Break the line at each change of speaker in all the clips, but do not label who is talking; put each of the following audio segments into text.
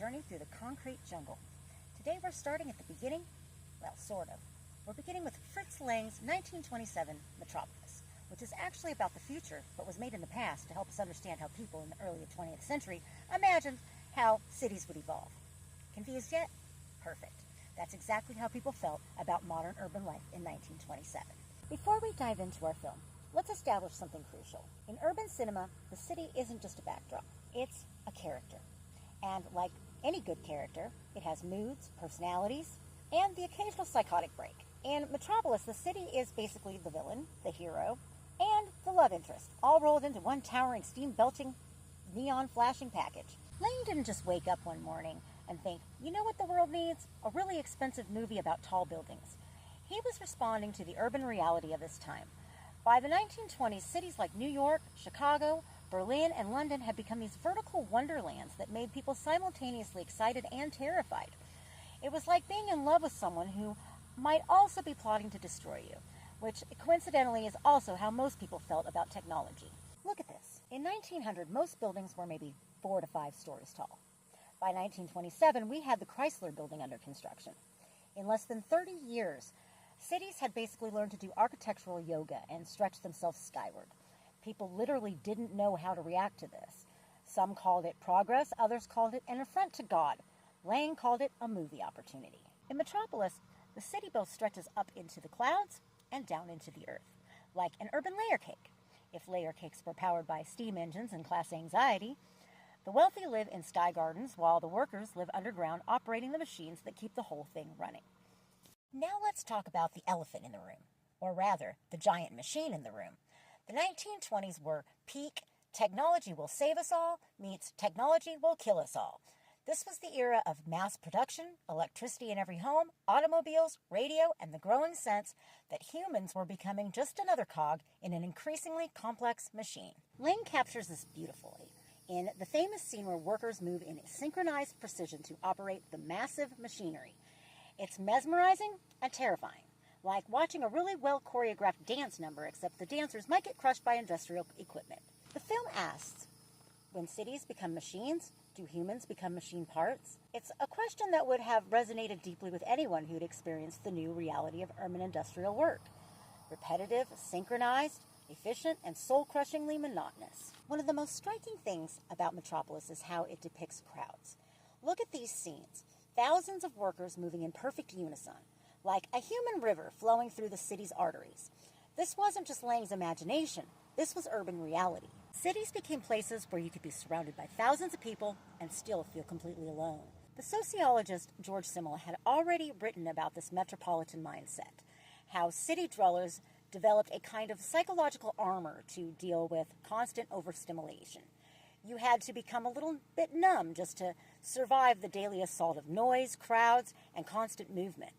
journey through the concrete jungle. Today we're starting at the beginning, well, sort of. We're beginning with Fritz Lang's 1927 Metropolis, which is actually about the future, but was made in the past to help us understand how people in the early 20th century imagined how cities would evolve. Confused yet? Perfect. That's exactly how people felt about modern urban life in 1927. Before we dive into our film, let's establish something crucial. In urban cinema, the city isn't just a backdrop. It's a character. And like any good character, it has moods, personalities, and the occasional psychotic break. In Metropolis, the city is basically the villain, the hero, and the love interest, all rolled into one towering, steam-belching, neon-flashing package. Lang didn't just wake up one morning and think, you know what the world needs? A really expensive movie about tall buildings. He was responding to the urban reality of his time. By the 1920s, cities like New York, Chicago, Berlin, and London had become these vertical wonderlands that made people simultaneously excited and terrified. It was like being in love with someone who might also be plotting to destroy you, which coincidentally is also how most people felt about technology. Look at this. In 1900, most buildings were maybe 4 to 5 stories tall. By 1927, we had the Chrysler Building under construction. In less than 30 years, cities had basically learned to do architectural yoga and stretch themselves skyward. People literally didn't know how to react to this. Some called it progress, others called it an affront to God. Lang called it a movie opportunity. In Metropolis, the city both stretches up into the clouds and down into the earth, like an urban layer cake. If layer cakes were powered by steam engines and class anxiety, the wealthy live in sky gardens while the workers live underground operating the machines that keep the whole thing running. Now let's talk about the elephant in the room, or rather, the giant machine in the room. The 1920s were peak technology will save us all meets technology will kill us all. This was the era of mass production, electricity in every home, automobiles, radio, and the growing sense that humans were becoming just another cog in an increasingly complex machine. Lang captures this beautifully in the famous scene where workers move in synchronized precision to operate the massive machinery. It's mesmerizing and terrifying, like watching a really well-choreographed dance number, except the dancers might get crushed by industrial equipment. The film asks, when cities become machines, do humans become machine parts? It's a question that would have resonated deeply with anyone who'd experienced the new reality of urban industrial work. Repetitive, synchronized, efficient, and soul-crushingly monotonous. One of the most striking things about Metropolis is how it depicts crowds. Look at these scenes. Thousands of workers moving in perfect unison, like a human river flowing through the city's arteries. This wasn't just Lang's imagination. This was urban reality. Cities became places where you could be surrounded by thousands of people and still feel completely alone. The sociologist George Simmel had already written about this metropolitan mindset, how city dwellers developed a kind of psychological armor to deal with constant overstimulation. You had to become a little bit numb just to survive the daily assault of noise, crowds, and constant movement.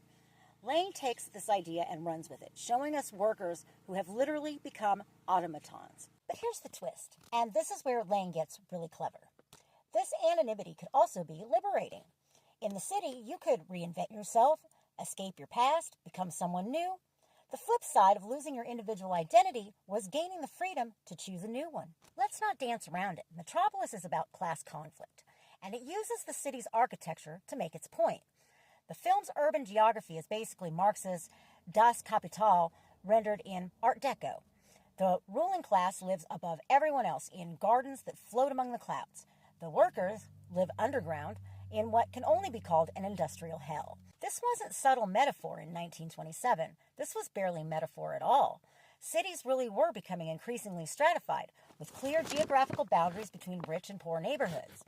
Lang takes this idea and runs with it, showing us workers who have literally become automatons. But here's the twist, and this is where Lang gets really clever. This anonymity could also be liberating. In the city, you could reinvent yourself, escape your past, become someone new. The flip side of losing your individual identity was gaining the freedom to choose a new one. Let's not dance around it. Metropolis is about class conflict, and it uses the city's architecture to make its point. The film's urban geography is basically Marx's Das Kapital rendered in Art Deco. The ruling class lives above everyone else in gardens that float among the clouds. The workers live underground in what can only be called an industrial hell. This wasn't subtle metaphor in 1927. This was barely metaphor at all. Cities really were becoming increasingly stratified, with clear geographical boundaries between rich and poor neighborhoods.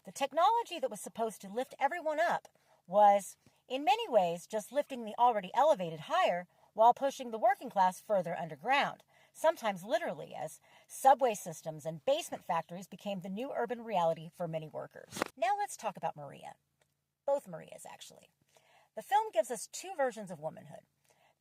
The technology that was supposed to lift everyone up was, in many ways, just lifting the already elevated higher while pushing the working class further underground, sometimes literally, as subway systems and basement factories became the new urban reality for many workers. Now let's talk about Maria. Both Marias, actually. The film gives us two versions of womanhood.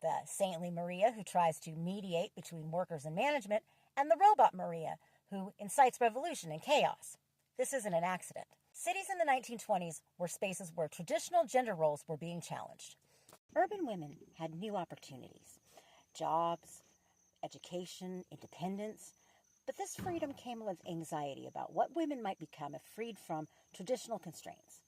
The saintly Maria, who tries to mediate between workers and management, and the robot Maria, who incites revolution and chaos. This isn't an accident. Cities in the 1920s were spaces where traditional gender roles were being challenged. Urban women had new opportunities, jobs, education, independence, but this freedom came with anxiety about what women might become if freed from traditional constraints.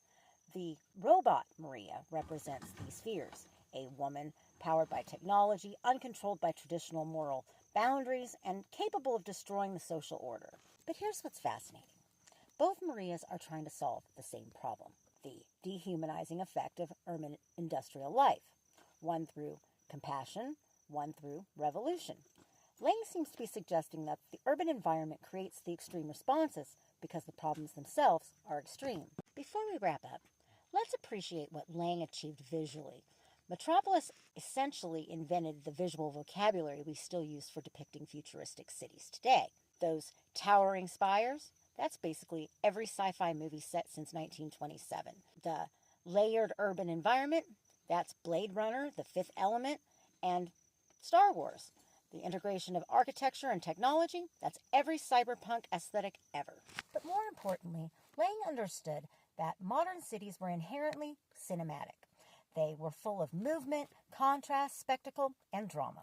The robot Maria represents these fears, a woman powered by technology, uncontrolled by traditional moral boundaries, and capable of destroying the social order. But here's what's fascinating. Both Marias are trying to solve the same problem, the dehumanizing effect of urban industrial life, one through compassion, one through revolution. Lang seems to be suggesting that the urban environment creates the extreme responses because the problems themselves are extreme. Before we wrap up, let's appreciate what Lang achieved visually. Metropolis essentially invented the visual vocabulary we still use for depicting futuristic cities today. Those towering spires, that's basically every sci-fi movie set since 1927. The layered urban environment, that's Blade Runner, The Fifth Element, and Star Wars. The integration of architecture and technology, that's every cyberpunk aesthetic ever. But more importantly, Lang understood that modern cities were inherently cinematic. They were full of movement, contrast, spectacle, and drama.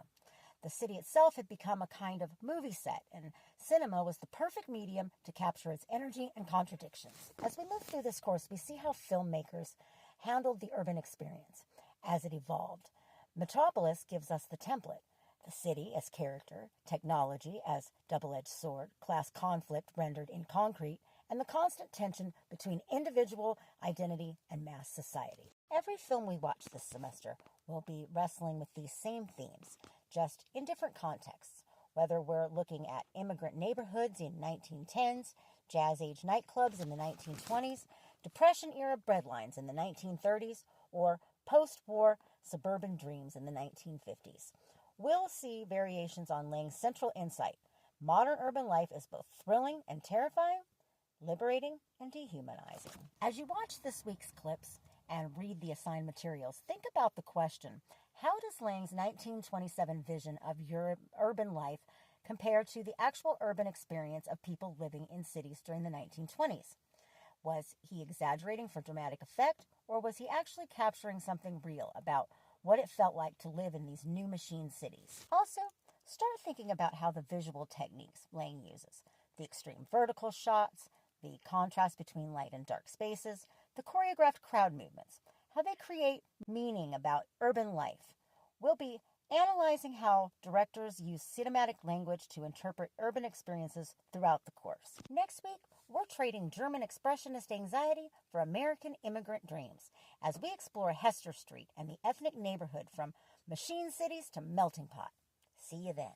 The city itself had become a kind of movie set, and cinema was the perfect medium to capture its energy and contradictions. As we move through this course, we see how filmmakers handled the urban experience as it evolved. Metropolis gives us the template. The city as character, technology as double-edged sword, class conflict rendered in concrete, and the constant tension between individual identity and mass society. Every film we watch this semester will be wrestling with these same themes, just in different contexts, whether we're looking at immigrant neighborhoods in 1910s, jazz-age nightclubs in the 1920s, Depression-era breadlines in the 1930s, or post-war suburban dreams in the 1950s. We'll see variations on Lang's central insight. Modern urban life is both thrilling and terrifying, liberating and dehumanizing. As you watch this week's clips and read the assigned materials, think about the question, how does Lang's 1927 vision of urban life compare to the actual urban experience of people living in cities during the 1920s? Was he exaggerating for dramatic effect, or was he actually capturing something real about what it felt like to live in these new machine cities? Also, start thinking about how the visual techniques Lang uses, the extreme vertical shots, the contrast between light and dark spaces, the choreographed crowd movements, how they create meaning about urban life. We'll be analyzing how directors use cinematic language to interpret urban experiences throughout the course. Next week, we're trading German expressionist anxiety for American immigrant dreams as we explore Hester Street and the ethnic neighborhood from machine cities to melting pot. See you then.